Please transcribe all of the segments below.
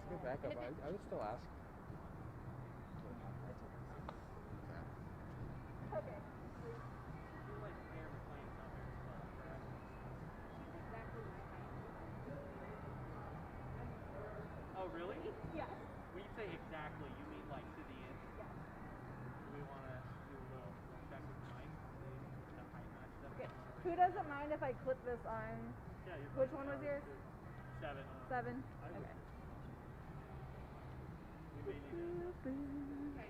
Good backup. I would still ask. Okay. Oh, really? Yes. When you say exactly, you mean like to the inch? Yes. Do we want to do a little check with Mike? The height match stuff? Okay. Who doesn't mind if I clip this on? Yeah, you're Which one was yours? 7. 7? I would. Okay. We may need to. Okay.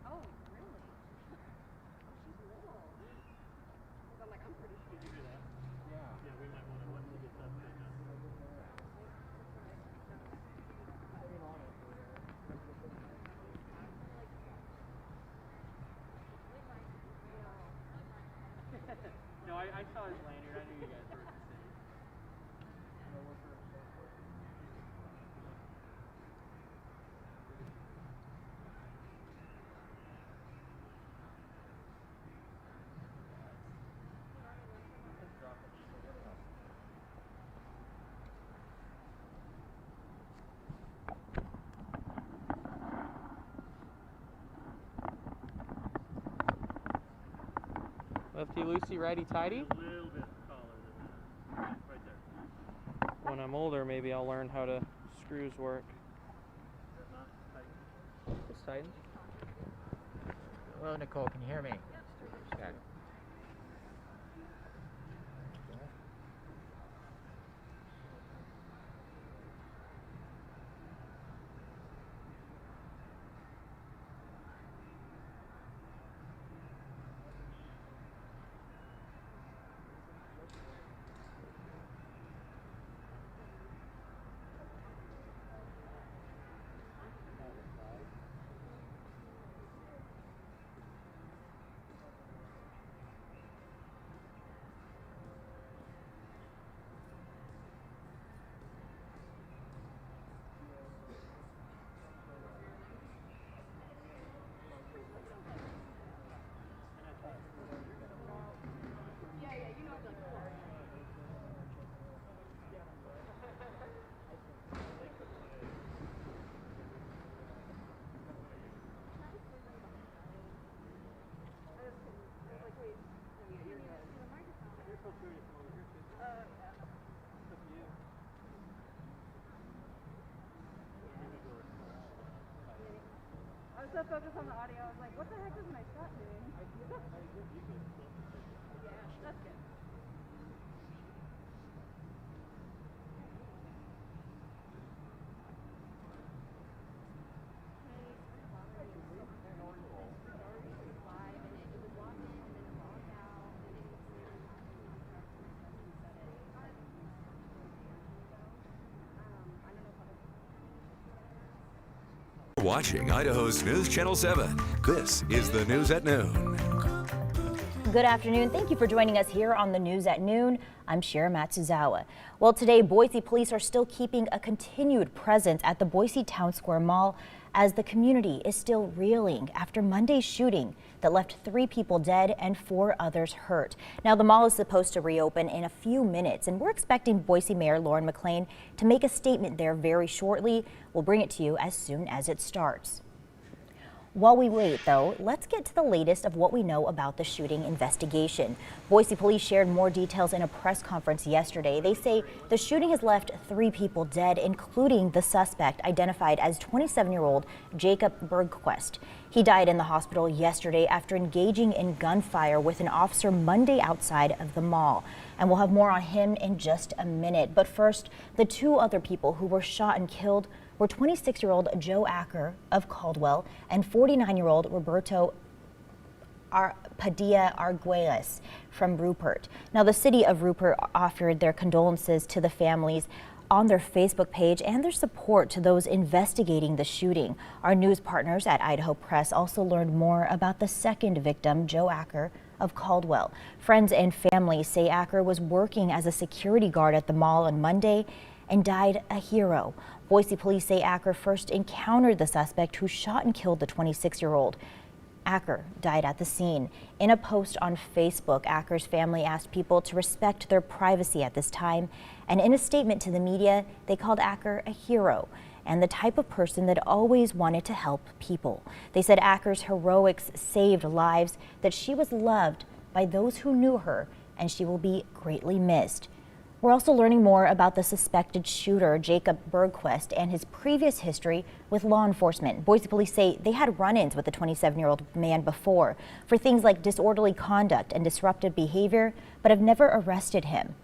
Oh, really? Oh, she's little. I'm like, I'm pretty sure. Did you do that? Yeah. Yeah, we might want to once he gets up there. No, I saw his lanyard. I knew you guys were in the city. Lefty loosey, righty tighty. A little bit taller than that. Right there. When I'm older, maybe I'll learn how to screws work. Not tight. It's tightened. Hello, Nicole, can you hear me? Got it. I was so focused on the audio, I was like, what the heck is my shot doing? Yeah, that's good. Watching Idaho's News Channel 7. This is the News at Noon. Good afternoon. Thank you for joining us here on the News at Noon. I'm Shira Matsuzawa. Well, today, Boise police are still keeping a continued presence at the Boise Towne Square Mall as the community is still reeling after Monday's shooting that left 3 people dead and 4 others hurt. Now, the mall is supposed to reopen in a few minutes, and we're expecting Boise Mayor Lauren McLean to make a statement there very shortly. We'll bring it to you as soon as it starts. While we wait, though, let's get to the latest of what we know about the shooting investigation. Boise Police shared more details in a press conference yesterday. They say the shooting has left 3 people dead, including the suspect identified as 27-year-old Jacob Bergquist. He died in the hospital yesterday after engaging in gunfire with an officer Monday outside of the mall. And we'll have more on him in just a minute. But first, the 2 other people who were shot and killed were 26-year-old Joe Acker of Caldwell and 49-year-old Roberto Padilla Arguelles from Rupert. Now, the city of Rupert offered their condolences to the families on their Facebook page and their support to those investigating the shooting. Our news partners at Idaho Press also learned more about the second victim, Joe Acker of Caldwell. Friends and family say Acker was working as a security guard at the mall on Monday and died a hero. Boise police say Acker first encountered the suspect who shot and killed the 26-year-old Acker died at the scene. In a post on Facebook, Acker's family asked people to respect their privacy at this time, and in a statement to the media, they called Acker a hero and the type of person that always wanted to help people. They said Acker's heroics saved lives, that she was loved by those who knew her, and she will be greatly missed. We're also learning more about the suspected shooter, Jacob Bergquist, and his previous history with law enforcement. Boise police say they had run-ins with the 27-year-old man before for things like disorderly conduct and disruptive behavior, but have never arrested him.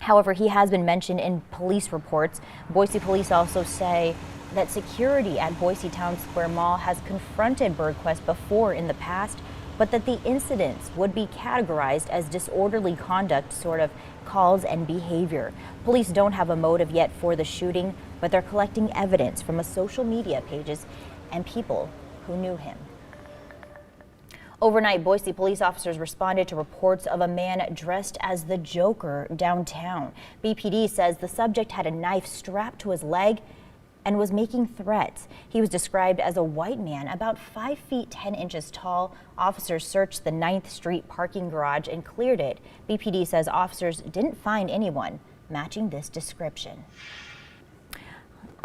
However, he has been mentioned in police reports. Boise police also say that security at Boise Towne Square Mall has confronted Bergquist before in the past, but that the incidents would be categorized as disorderly conduct sort of calls and behavior. Police don't have a motive yet for the shooting, but they're collecting evidence from social media pages and people who knew him. Overnight, Boise police officers responded to reports of a man dressed as the Joker downtown. BPD says the subject had a knife strapped to his leg and was making threats. He was described as a white man, about 5 feet 10 inches tall. Officers searched the 9th Street parking garage and cleared it. BPD says officers didn't find anyone matching this description.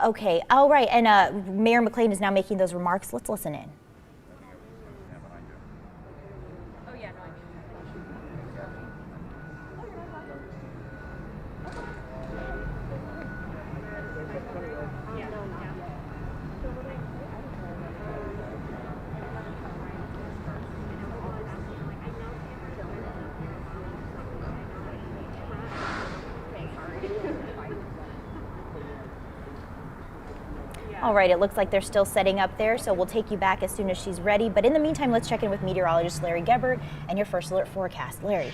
Okay, all right, and Mayor McLean is now making those remarks. Let's listen in. All right, it looks like they're still setting up there, so we'll take you back as soon as she's ready. But in the meantime, let's check in with meteorologist Larry Gebert and your first alert forecast. Larry.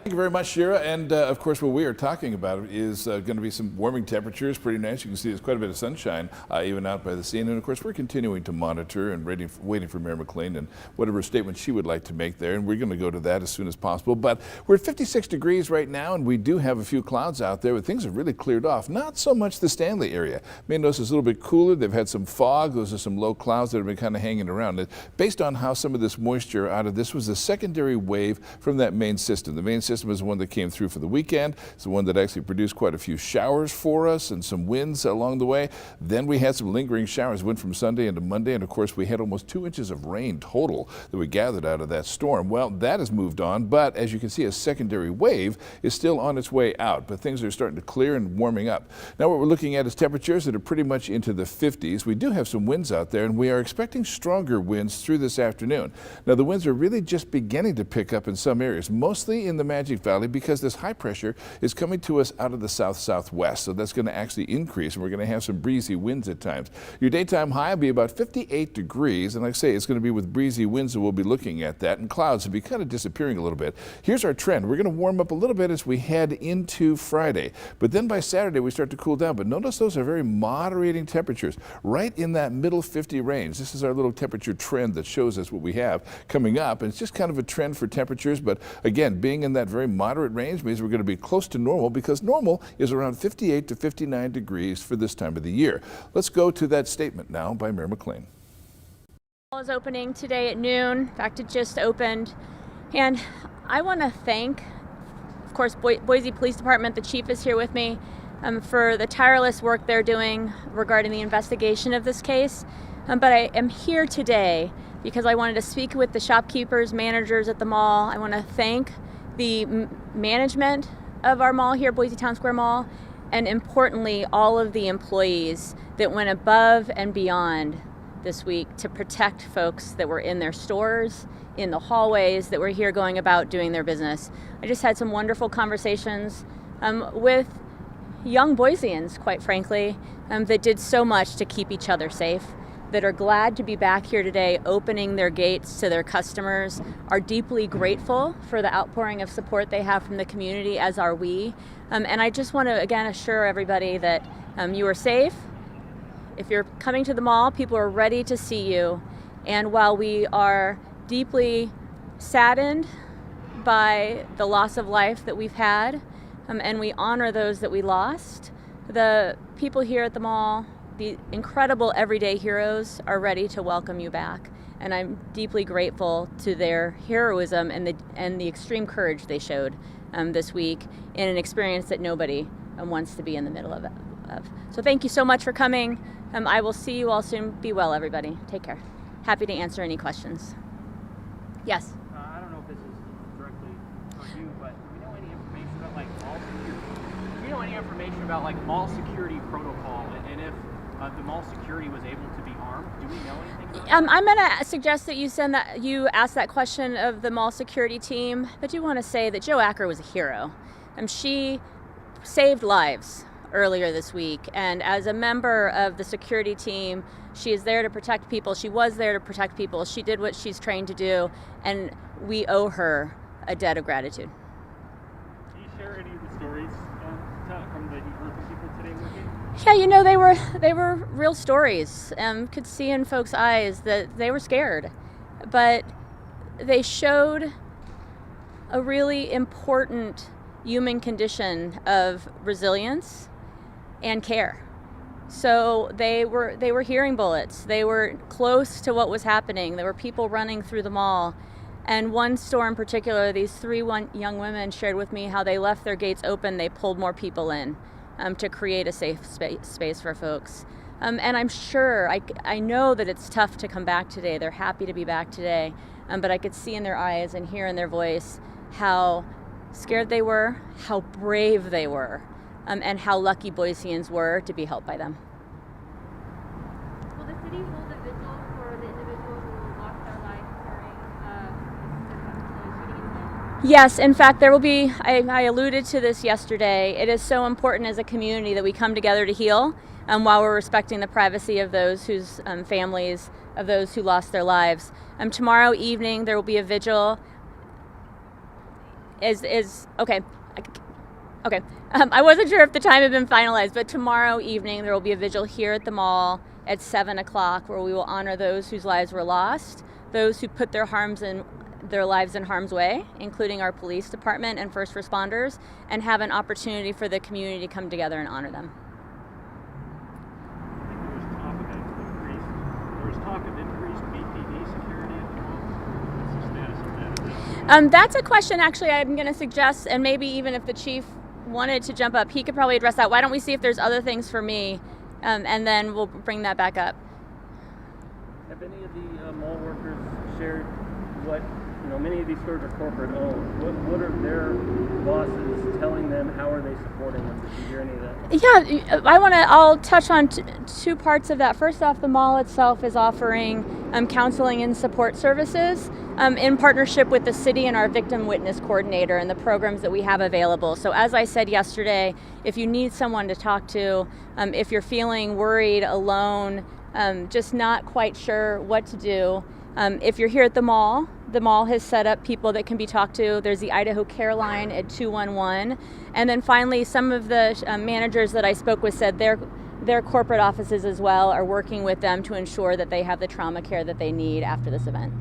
Thank you very much, Shira. And of course, what we are talking about is going to be some warming temperatures. Pretty nice. You can see there's quite a bit of sunshine even out by the scene. And of course, we're continuing to monitor and waiting for Mayor McLean and whatever statement she would like to make there. And we're going to go to that as soon as possible. But we're at 56 degrees right now, and we do have a few clouds out there, but things have really cleared off. Not so much the Stanley area. You may notice it's a little bit cooler. They've had some fog. Those are some low clouds that have been kind of hanging around. Based on how some of this moisture out of this was a secondary wave from that main system. The main system is the one that came through for the weekend. It's the one that actually produced quite a few showers for us and some winds along the way. Then we had some lingering showers, went from Sunday into Monday, and of course we had almost 2 inches of rain total that we gathered out of that storm. Well, that has moved on, but as you can see, a secondary wave is still on its way out, but things are starting to clear and warming up. Now what we're looking at is temperatures that are pretty much into the 50s. We do have some winds out there, and we are expecting stronger winds through this afternoon. Now the winds are really just beginning to pick up in some areas, mostly in the Magic Valley, because this high pressure is coming to us out of the south-southwest. So that's going to actually increase, and we're going to have some breezy winds at times. Your daytime high will be about 58 degrees. And like I say, it's going to be with breezy winds that we'll be looking at that. And clouds will be kind of disappearing a little bit. Here's our trend. We're going to warm up a little bit as we head into Friday. But then by Saturday, we start to cool down. But notice those are very moderating temperatures, right in that middle 50 range. This is our little temperature trend that shows us what we have coming up. And it's just kind of a trend for temperatures. But again, being in that very moderate range means we're going to be close to normal, because normal is around 58 to 59 degrees for this time of the year. Let's go to that statement now by Mayor McLean. Mall is opening today at noon. In fact, it just opened. And I want to thank, of course, Boise Police Department. The chief is here with me for the tireless work they're doing regarding the investigation of this case. But I am here today because I wanted to speak with the shopkeepers, managers at the mall. I want to thank the management of our mall here, Boise Towne Square Mall, and importantly, all of the employees that went above and beyond this week to protect folks that were in their stores, in the hallways, that were here going about doing their business. I just had some wonderful conversations with young Boiseans, quite frankly, that did so much to keep each other safe, that are glad to be back here today, opening their gates to their customers, are deeply grateful for the outpouring of support they have from the community, as are we. And I just want to, again, assure everybody that you are safe. If you're coming to the mall, people are ready to see you. And while we are deeply saddened by the loss of life that we've had, and we honor those that we lost, the people here at the mall, the incredible everyday heroes, are ready to welcome you back. and I'm deeply grateful to their heroism and the extreme courage they showed this week in an experience that nobody wants to be in the middle of. So thank you so much for coming. I will see you all soon. Be well, everybody. Take care. Happy to answer any questions. Yes? I don't know if this is directly for you, but do we know any information about like mall security? Do we know any information about like mall security protocol, and if the mall security was able to be armed? Do we know anything about that? I'm going to suggest that you ask that question of the mall security team, but I do want to say that Jo Acker was a hero. She saved lives earlier this week, and as a member of the security team, she is there to protect people. She was there to protect people. She did what she's trained to do, and we owe her a debt of gratitude. Can you share any of the stories from the group of people today with you? Yeah, you know, they were real stories. Could see in folks' eyes that they were scared, but they showed a really important human condition of resilience and care. So they were hearing bullets. They were close to what was happening. There were people running through the mall. And one store in particular, these three young women shared with me how they left their gates open. They pulled more people in to create a safe space for folks. And I'm sure, I know that it's tough to come back today. They're happy to be back today. But I could see in their eyes and hear in their voice how scared they were, how brave they were, and how lucky Boiseans were to be helped by them. Will the city hold a vigil for the individuals who lost their lives during the shooting incident? Yes, in fact, there will be, I alluded to this yesterday, it is so important as a community that we come together to heal while we're respecting the privacy of those whose families, of those who lost their lives. Tomorrow evening, there will be a vigil. Okay. I wasn't sure if the time had been finalized, but tomorrow evening there will be a vigil here at the mall at 7 o'clock where we will honor those whose lives were lost, those who put their lives in harm's way, including our police department and first responders, and have an opportunity for the community to come together and honor them. There was talk of increased BPD security at the mall. What's the status of that? That's a question actually I'm going to suggest, and maybe even if the chief wanted to jump up, he could probably address that. Why don't we see if there's other things for me, and then we'll bring that back up. Have any of the mall workers shared what, many of these stores are corporate owned. What are their bosses telling them? How are they supporting them? Did you hear any of that? Yeah, I'll touch on two parts of that. First off, the mall itself is offering counseling and support services in partnership with the city and our victim witness coordinator and the programs that we have available. So as I said yesterday, if you need someone to talk to, if you're feeling worried, alone, just not quite sure what to do, if you're here at the mall has set up people that can be talked to. There's the Idaho Care Line at 211. And then finally, some of the managers that I spoke with said their corporate offices as well are working with them to ensure that they have the trauma care that they need after this event.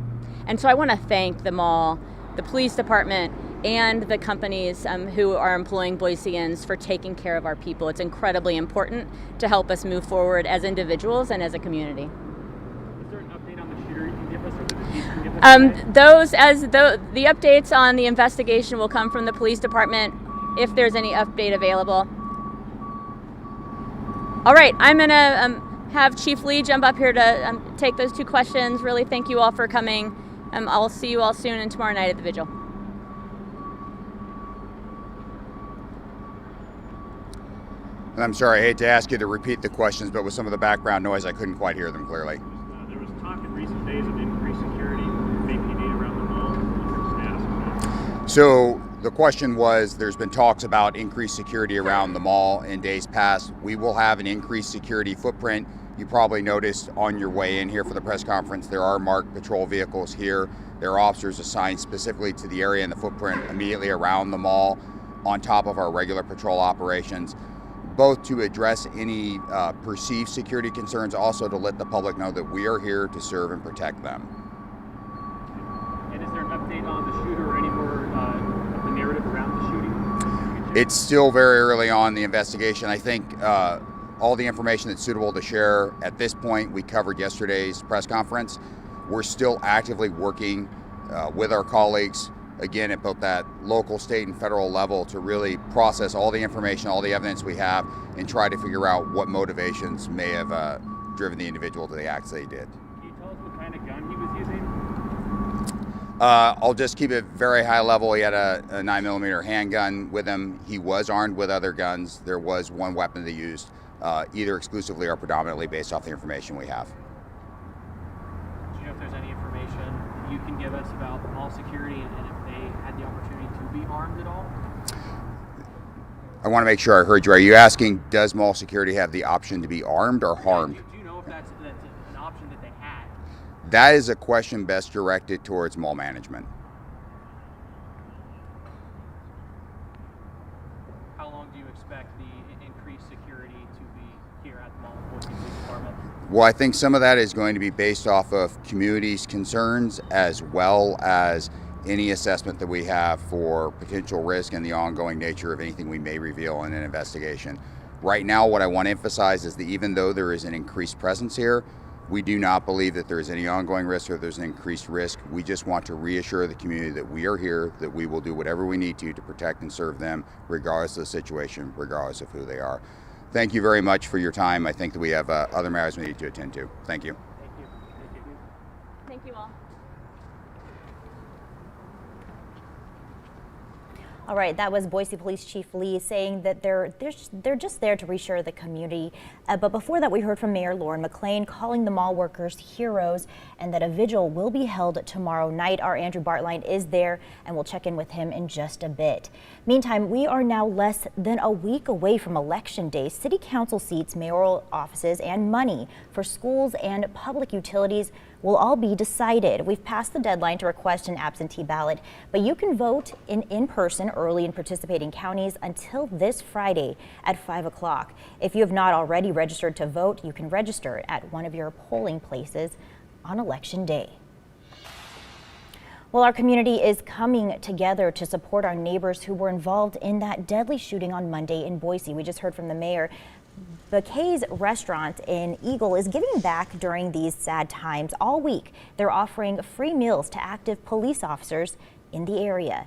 And so I want to thank the mall, the police department, and the companies who are employing Boiseans for taking care of our people. It's incredibly important to help us move forward as individuals and as a community. Is there an update on the shooter you can give us, or the chief can give us? The updates on the investigation will come from the police department if there's any update available. All right, I'm going to have Chief Lee jump up here to take those two questions. Really thank you all for coming. I'll see you all soon and tomorrow night at the vigil. I'm sorry, I hate to ask you to repeat the questions, but with some of the background noise, I couldn't quite hear them clearly. There was talk in recent days of increased security, BPD around the mall. What's the status of that? So the question was, there's been talks about increased security around the mall in days past. We will have an increased security footprint. You probably noticed on your way in here for the press conference, there are marked patrol vehicles here. There are officers assigned specifically to the area and the footprint immediately around the mall on top of our regular patrol operations, both to address any perceived security concerns, also to let the public know that we are here to serve and protect them. And is there an update on the shooter or any more of the narrative around the shooting? It's still very early on in the investigation. I think all the information that's suitable to share at this point we covered yesterday's press conference. We're still actively working with our colleagues, again, at both that local, state, and federal level to really process all the information, all the evidence we have, and try to figure out what motivations may have driven the individual to the acts they did. Can you tell us what kind of gun he was using? I'll just keep it very high level. He had a 9mm handgun with him. He was armed with other guns. There was one weapon they used, either exclusively or predominantly based off the information we have. Do you know if there's any information you can give us about mall security and if they had the opportunity to be armed at all? I want to make sure I heard you. Are you asking, does mall security have the option to be armed or harmed? Do you know if that's an option that they had? That is a question best directed towards mall management. How long do you expect the increased security to be here at the mall Boise Police Department? Well, I think some of that is going to be based off of community's concerns as well as any assessment that we have for potential risk and the ongoing nature of anything we may reveal in an investigation. Right now, what I want to emphasize is that even though there is an increased presence here, we do not believe that there is any ongoing risk or there's an increased risk. We just want to reassure the community that we are here, that we will do whatever we need to protect and serve them regardless of the situation, regardless of who they are. Thank you very much for your time. I think that we have other matters we need to attend to. Thank you. Thank you. Thank you. Thank you all. All right, that was Boise Police Chief Lee saying that they're just there to reassure the community. But before that, we heard from Mayor Lauren McLean calling the mall workers heroes and that a vigil will be held tomorrow night. Our Andrew Bartline is there and we'll check in with him in just a bit. Meantime, we are now less than a week away from Election Day. City Council seats, mayoral offices, and money for schools and public utilities will all be decided. We've passed the deadline to request an absentee ballot, but you can vote in person early in participating counties until this Friday at 5 o'clock. If you have not already registered to vote, you can register at one of your polling places on Election Day. Well, our community is coming together to support our neighbors who were involved in that deadly shooting on Monday in Boise. We just heard from the mayor. Bouquet's restaurant in Eagle is giving back during these sad times. All week, they're offering free meals to active police officers in the area.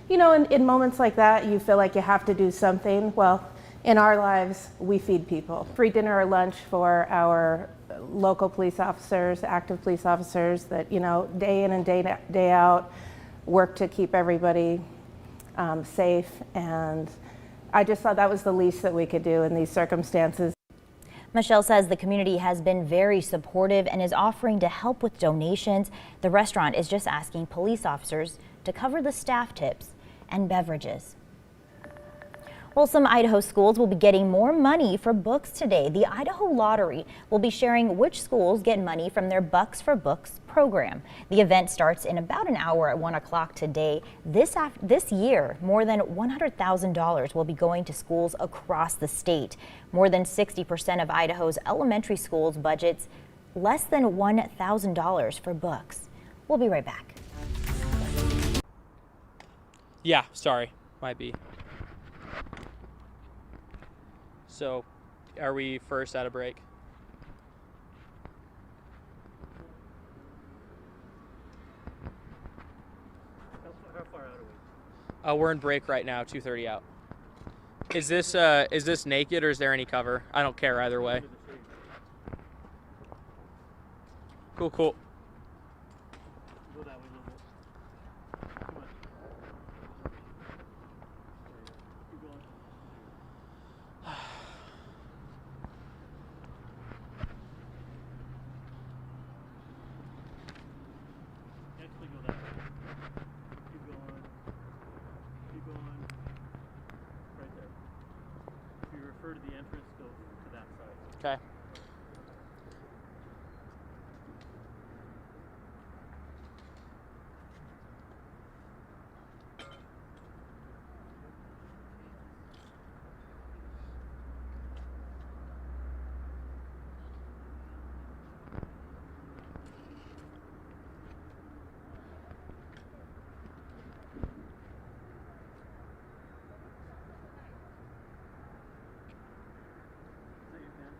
You know, in moments like that, you feel like you have to do something. Well, in our lives, we feed people. Free dinner or lunch for our local police officers, active police officers that, you know, day in and day out, work to keep everybody safe. And I just thought that was the least that we could do in these circumstances. Michelle says the community has been very supportive and is offering to help with donations. The restaurant is just asking police officers to cover the staff tips and beverages. Well, some Idaho schools will be getting more money for books today. The Idaho Lottery will be sharing which schools get money from their Bucks for Books program. The event starts in about an hour at 1 o'clock today. This year, more than $100,000 will be going to schools across the state. More than 60% of Idaho's elementary schools budgets less than $1,000 for books. We'll be right back. Yeah, sorry, might be. So, are we first at a break? How far out are we? We're in break right now, 2:30 out. Is this naked or is there any cover? I don't care either way. Cool, cool. Go that way a little bit. Come on. Keep going. Actually go that way. Keep going. Keep going. Right there. If you refer to the entrance, go to that side. Okay. Is that your pen?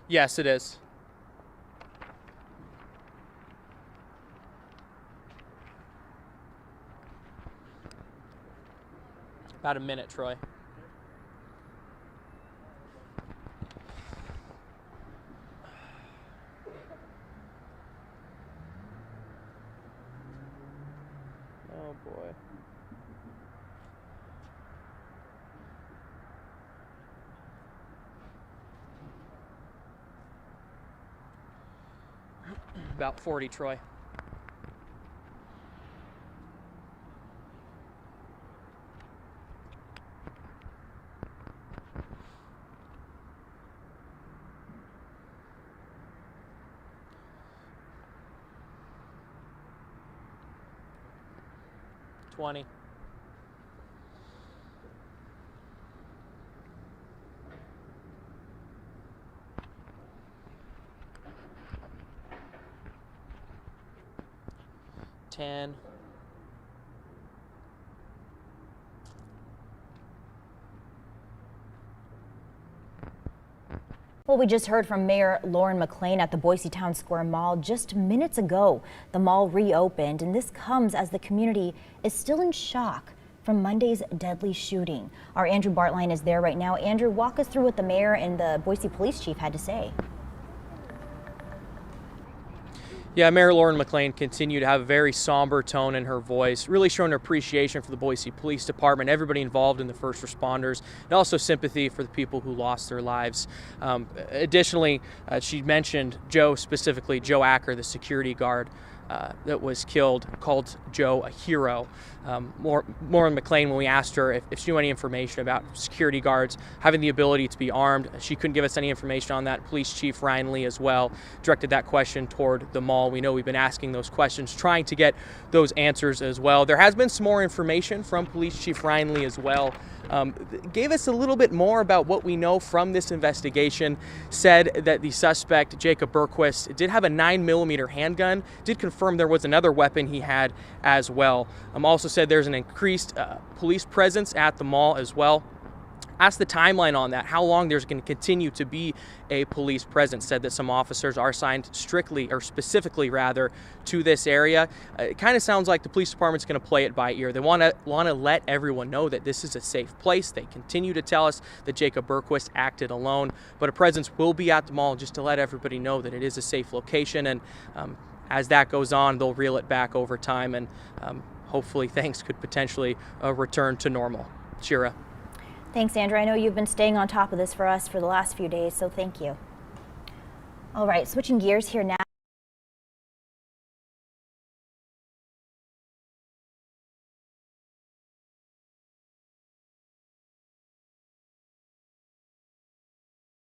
Yes, it is. About a minute, Troy. Oh boy. About 40, Troy. $20. $10. Well, we just heard from Mayor Lauren McLean at the Boise Towne Square Mall just minutes ago. The mall reopened, and this comes as the community is still in shock from Monday's deadly shooting. Our Andrew Bartline is there right now. Andrew, walk us through what the mayor and the Boise Police chief had to say. Yeah, Mayor Lauren McLean continued to have a very somber tone in her voice, really showing appreciation for the Boise Police Department, everybody involved in the first responders, and also sympathy for the people who lost their lives. Additionally, she mentioned specifically Joe Acker, the security guard that was killed, called Joe a hero. Lauren McLean, when we asked her if she knew any information about security guards having the ability to be armed, she couldn't give us any information on that. Police Chief Ryan Lee as well directed that question toward the mall. We know we've been asking those questions, trying to get those answers as well. There has been some more information from Police Chief Ryan Lee as well. Gave us a little bit more about what we know from this investigation. Said that the suspect, Jacob Berquist, did have a 9mm handgun, did confirm there was another weapon he had as well. Also said there's an increased police presence at the mall as well. Asked the timeline on that, how long there's going to continue to be a police presence. Said that some officers are assigned specifically to this area. It kind of sounds like the police department's going to play it by ear. They want to let everyone know that this is a safe place. They continue to tell us that Jacob Berquist acted alone, but a presence will be at the mall just to let everybody know that it is a safe location. And as that goes on, they'll reel it back over time, and hopefully things could potentially return to normal. Shira. Thanks, Andrew. I know you've been staying on top of this for us for the last few days, so thank you. All right, switching gears here now.